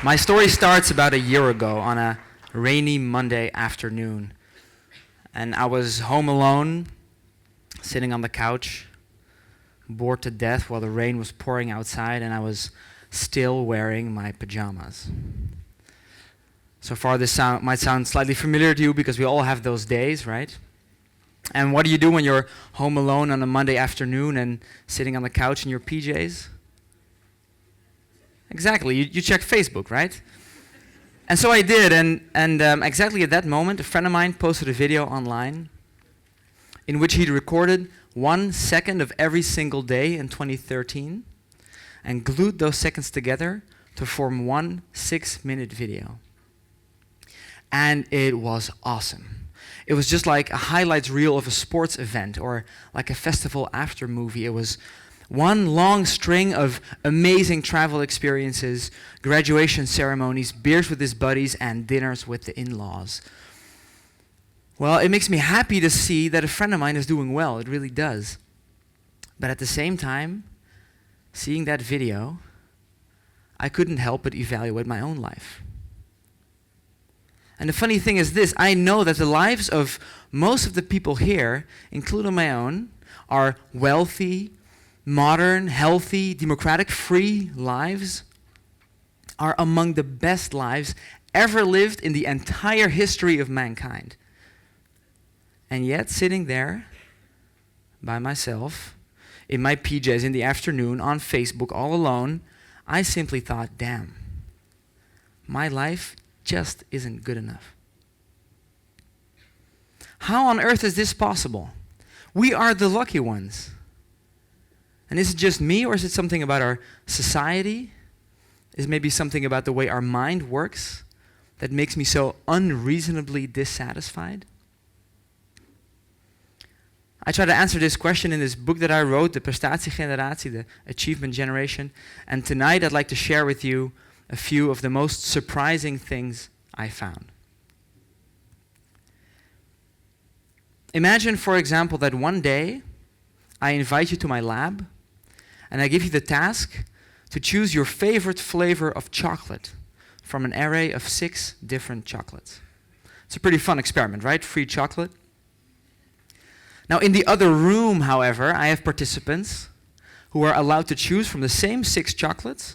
My story starts about a year ago on a rainy Monday afternoon. And I was home alone, sitting on the couch, bored to death while the rain was pouring outside, and I was still wearing my pajamas. So far this might sound slightly familiar to you because we all have those days, right? And what do you do when you're home alone on a Monday afternoon and sitting on the couch in your PJs? Exactly, you check Facebook, right? And so I did, and exactly at that moment, a friend of mine posted a video online in which he'd recorded 1 second of every single day in 2013 and glued those seconds together to form one 6-minute video. And it was awesome. It was just like a highlights reel of a sports event or like a festival after movie. It was one long string of amazing travel experiences, graduation ceremonies, beers with his buddies, and dinners with the in-laws. Well, it makes me happy to see that a friend of mine is doing well. It really does. But at the same time, seeing that video, I couldn't help but evaluate my own life. And the funny thing is this, I know that the lives of most of the people here, including my own, are wealthy, modern, healthy, democratic, free lives, are among the best lives ever lived in the entire history of mankind. And yet, sitting there by myself, in my PJs in the afternoon, on Facebook, all alone, I simply thought, damn, my life just isn't good enough. How on earth is this possible? We are the lucky ones. And is it just me, or is it something about our society? Is it maybe something about the way our mind works that makes me so unreasonably dissatisfied? I try to answer this question in this book that I wrote, the Prestatiegeneratie, the Achievement Generation. And tonight I'd like to share with you a few of the most surprising things I found. Imagine, for example, that one day I invite you to my lab and I give you the task to choose your favorite flavor of chocolate from an array of 6 different chocolates. It's a pretty fun experiment, right? Free chocolate. Now, in the other room, however, I have participants who are allowed to choose from the same 6 chocolates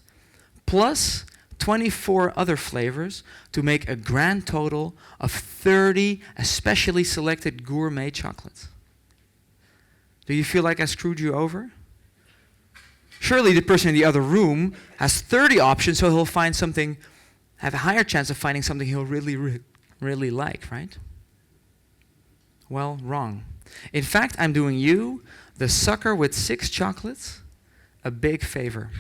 plus 24 other flavors to make a grand total of 30 especially selected gourmet chocolates. Do you feel like I screwed you over? Surely the person in the other room has 30 options, so he'll find something, have a higher chance of finding something he'll really like, right? Well, wrong. In fact, I'm doing you, the sucker with 6 chocolates, a big favor.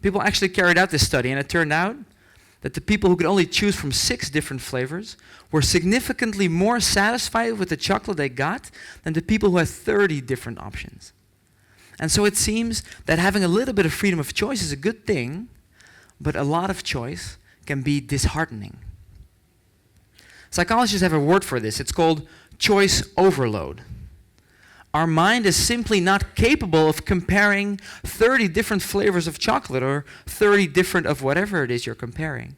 People actually carried out this study, and it turned out that the people who could only choose from 6 different flavors were significantly more satisfied with the chocolate they got than the people who had 30 different options. And so it seems that having a little bit of freedom of choice is a good thing, but a lot of choice can be disheartening. Psychologists have a word for this. It's called choice overload. Our mind is simply not capable of comparing 30 different flavors of chocolate or 30 different of whatever it is you're comparing.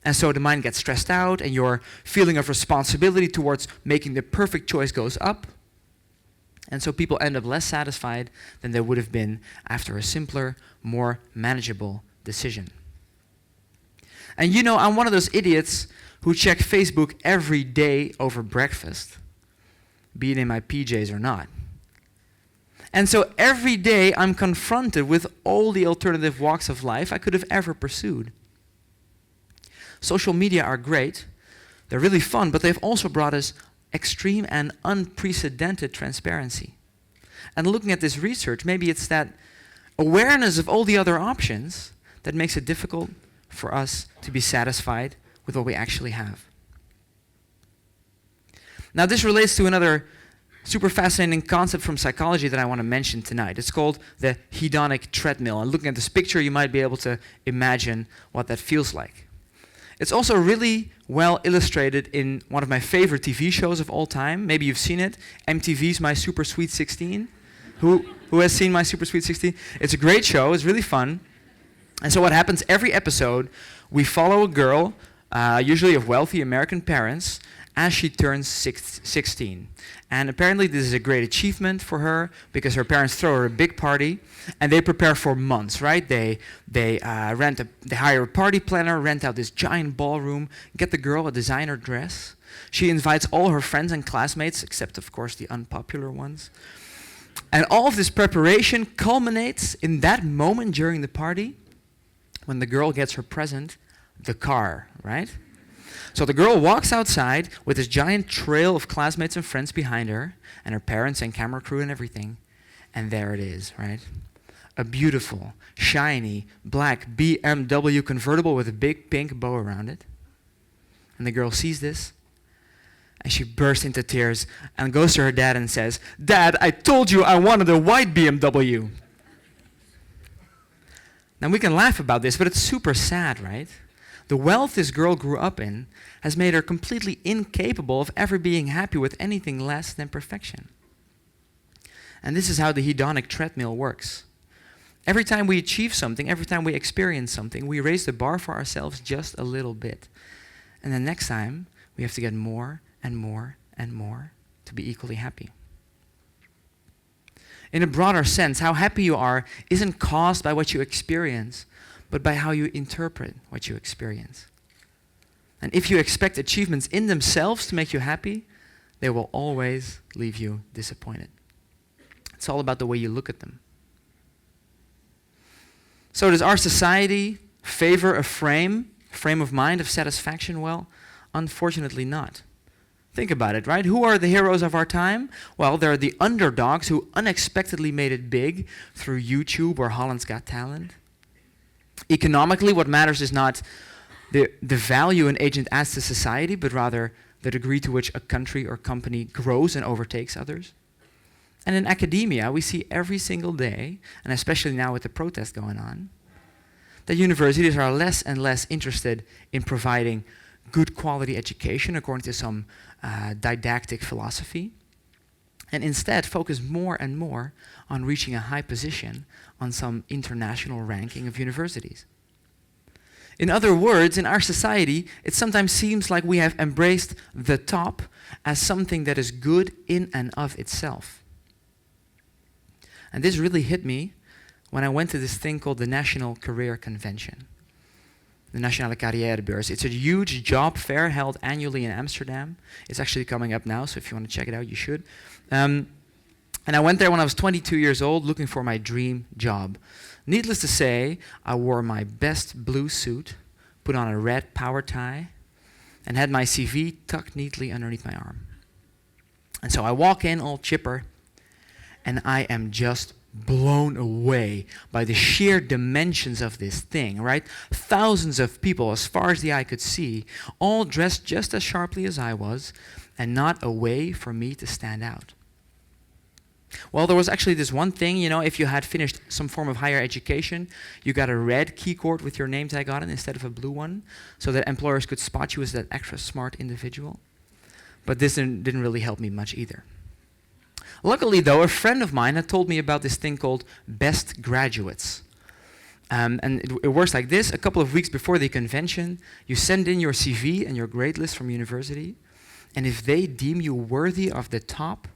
And so the mind gets stressed out and your feeling of responsibility towards making the perfect choice goes up. And so people end up less satisfied than they would have been after a simpler, more manageable decision. And you know, I'm one of those idiots who check Facebook every day over breakfast, be it in my PJs or not. And so every day I'm confronted with all the alternative walks of life I could have ever pursued. Social media are great, they're really fun, but they've also brought us extreme and unprecedented transparency. And looking at this research, maybe it's that awareness of all the other options that makes it difficult for us to be satisfied with what we actually have. Now this relates to another super fascinating concept from psychology that I want to mention tonight. It's called the Hedonic Treadmill. And looking at this picture, you might be able to imagine what that feels like. It's also really well illustrated in one of my favorite TV shows of all time. Maybe you've seen it, MTV's My Super Sweet 16. Who has seen My Super Sweet 16? It's a great show, it's really fun. And so what happens every episode, we follow a girl, usually of wealthy American parents, as she turns 16. And apparently this is a great achievement for her because her parents throw her a big party and they prepare for months, right? They hire a party planner, rent out this giant ballroom, get the girl a designer dress. She invites all her friends and classmates, except of course the unpopular ones. And all of this preparation culminates in that moment during the party when the girl gets her present, the car, right? So the girl walks outside with this giant trail of classmates and friends behind her, and her parents and camera crew and everything, and there it is, right? A beautiful, shiny, black BMW convertible with a big pink bow around it. And the girl sees this, and she bursts into tears and goes to her dad and says, "Dad, I told you I wanted a white BMW." Now we can laugh about this, but it's super sad, right? The wealth this girl grew up in has made her completely incapable of ever being happy with anything less than perfection. And this is how the hedonic treadmill works. Every time we achieve something, every time we experience something, we raise the bar for ourselves just a little bit. And the next time, we have to get more and more and more to be equally happy. In a broader sense, how happy you are isn't caused by what you experience, but by how you interpret what you experience. And if you expect achievements in themselves to make you happy, they will always leave you disappointed. It's all about the way you look at them. So does our society favor a frame of mind of satisfaction? Well, unfortunately not. Think about it, right? Who are the heroes of our time? Well, they're the underdogs who unexpectedly made it big through YouTube or Holland's Got Talent. Economically, what matters is not the value an agent adds to society, but rather the degree to which a country or company grows and overtakes others. And in academia, we see every single day, and especially now with the protest going on, that universities are less and less interested in providing good quality education according to some didactic philosophy, and instead focus more and more on reaching a high position on some international ranking of universities. In other words, in our society, it sometimes seems like we have embraced the top as something that is good in and of itself. And this really hit me when I went to this thing called the National Career Convention, the Nationale Carrièrebeurs. It's a huge job fair held annually in Amsterdam. It's actually coming up now, so if you want to check it out, you should. And I went there when I was 22 years old looking for my dream job. Needless to say, I wore my best blue suit, put on a red power tie, and had my CV tucked neatly underneath my arm. And so I walk in all chipper, and I am just blown away by the sheer dimensions of this thing, right? Thousands of people, as far as the eye could see, all dressed just as sharply as I was, and not a way for me to stand out. Well, there was actually this one thing, if you had finished some form of higher education, you got a red key cord with your name tag on it instead of a blue one, so that employers could spot you as that extra smart individual. But this didn't really help me much either. Luckily, though, a friend of mine had told me about this thing called Best Graduates. And it works like this. A couple of weeks before the convention, you send in your CV and your grade list from university, and if they deem you worthy of the top,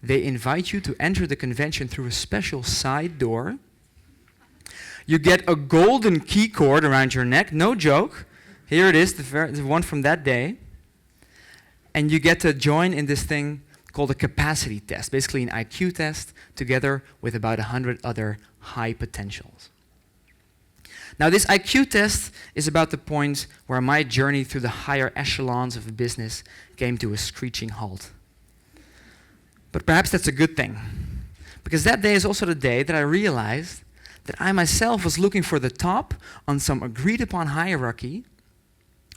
they invite you to enter the convention through a special side door. You get a golden key cord around your neck, no joke. Here it is, the one from that day. And you get to join in this thing called a capacity test, basically an IQ test, together with about 100 other high potentials. Now, this IQ test is about the point where my journey through the higher echelons of business came to a screeching halt. But perhaps that's a good thing, because that day is also the day that I realized that I myself was looking for the top on some agreed-upon hierarchy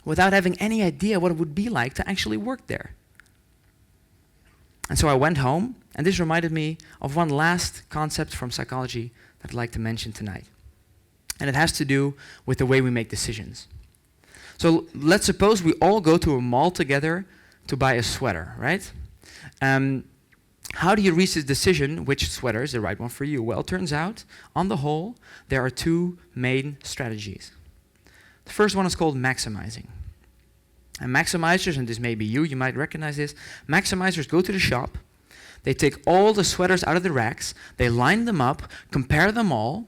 without having any idea what it would be like to actually work there. And so I went home, and this reminded me of one last concept from psychology that I'd like to mention tonight. And it has to do with the way we make decisions. So let's suppose we all go to a mall together to buy a sweater, right? How do you reach this decision which sweater is the right one for you? Well, it turns out, on the whole, there are two main strategies. The first one is called maximizing. And maximizers, and this may be you might recognize this, maximizers go to the shop, they take all the sweaters out of the racks, they line them up, compare them all,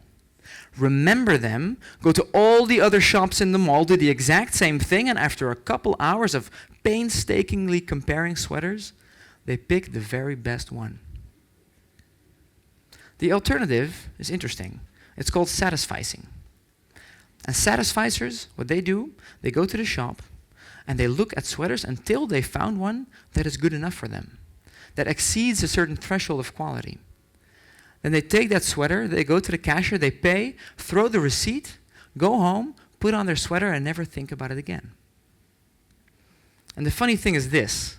remember them, go to all the other shops in the mall, do the exact same thing, and after a couple hours of painstakingly comparing sweaters, they pick the very best one. The alternative is interesting. It's called satisficing. And satisficers, what they do, they go to the shop and they look at sweaters until they found one that is good enough for them, that exceeds a certain threshold of quality. Then they take that sweater, they go to the cashier, they pay, throw the receipt, go home, put on their sweater and never think about it again. And the funny thing is this.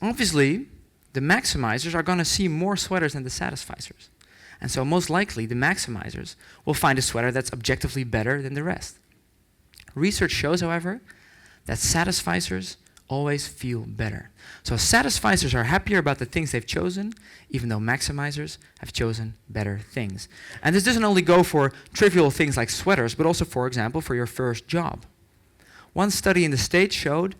Obviously, the maximizers are going to see more sweaters than the satisficers. And so most likely, the maximizers will find a sweater that's objectively better than the rest. Research shows, however, that satisficers always feel better. So satisficers are happier about the things they've chosen, even though maximizers have chosen better things. And this doesn't only go for trivial things like sweaters, but also, for example, for your first job. One study in the States showed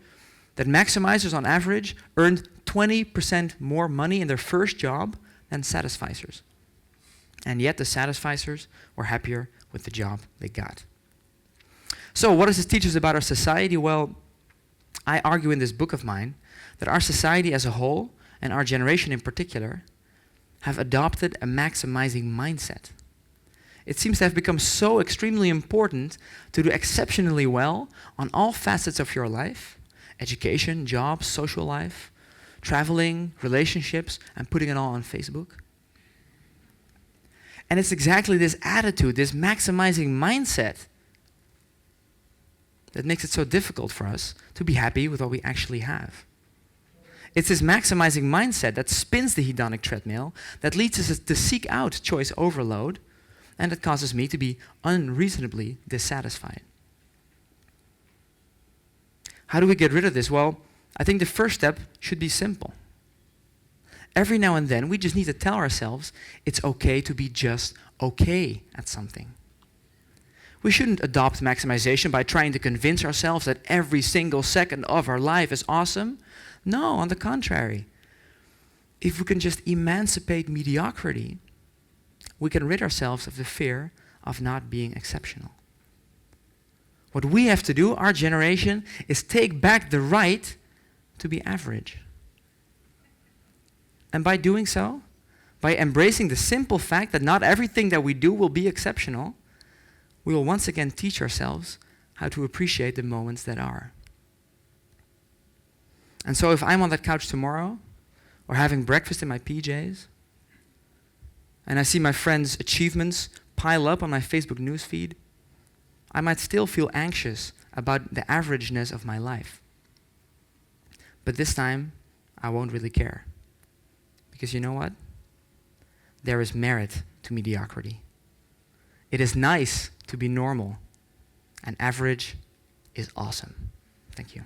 that maximizers on average earned 20% more money in their first job than satisficers. And yet the satisficers were happier with the job they got. So what does this teach us about our society? Well, I argue in this book of mine that our society as a whole, and our generation in particular, have adopted a maximizing mindset. It seems to have become so extremely important to do exceptionally well on all facets of your life: education, jobs, social life, traveling, relationships, and putting it all on Facebook. And it's exactly this attitude, this maximizing mindset, that makes it so difficult for us to be happy with what we actually have. It's this maximizing mindset that spins the hedonic treadmill, that leads us to seek out choice overload, and that causes me to be unreasonably dissatisfied. How do we get rid of this? Well, I think the first step should be simple. Every now and then, we just need to tell ourselves it's okay to be just okay at something. We shouldn't adopt maximization by trying to convince ourselves that every single second of our life is awesome. No, on the contrary. If we can just emancipate mediocrity, we can rid ourselves of the fear of not being exceptional. What we have to do, our generation, is take back the right to be average. And by doing so, by embracing the simple fact that not everything that we do will be exceptional, we will once again teach ourselves how to appreciate the moments that are. And so if I'm on that couch tomorrow, or having breakfast in my PJs, and I see my friends' achievements pile up on my Facebook newsfeed, I might still feel anxious about the averageness of my life. But this time, I won't really care. Because you know what? There is merit to mediocrity. It is nice to be normal, and average is awesome. Thank you.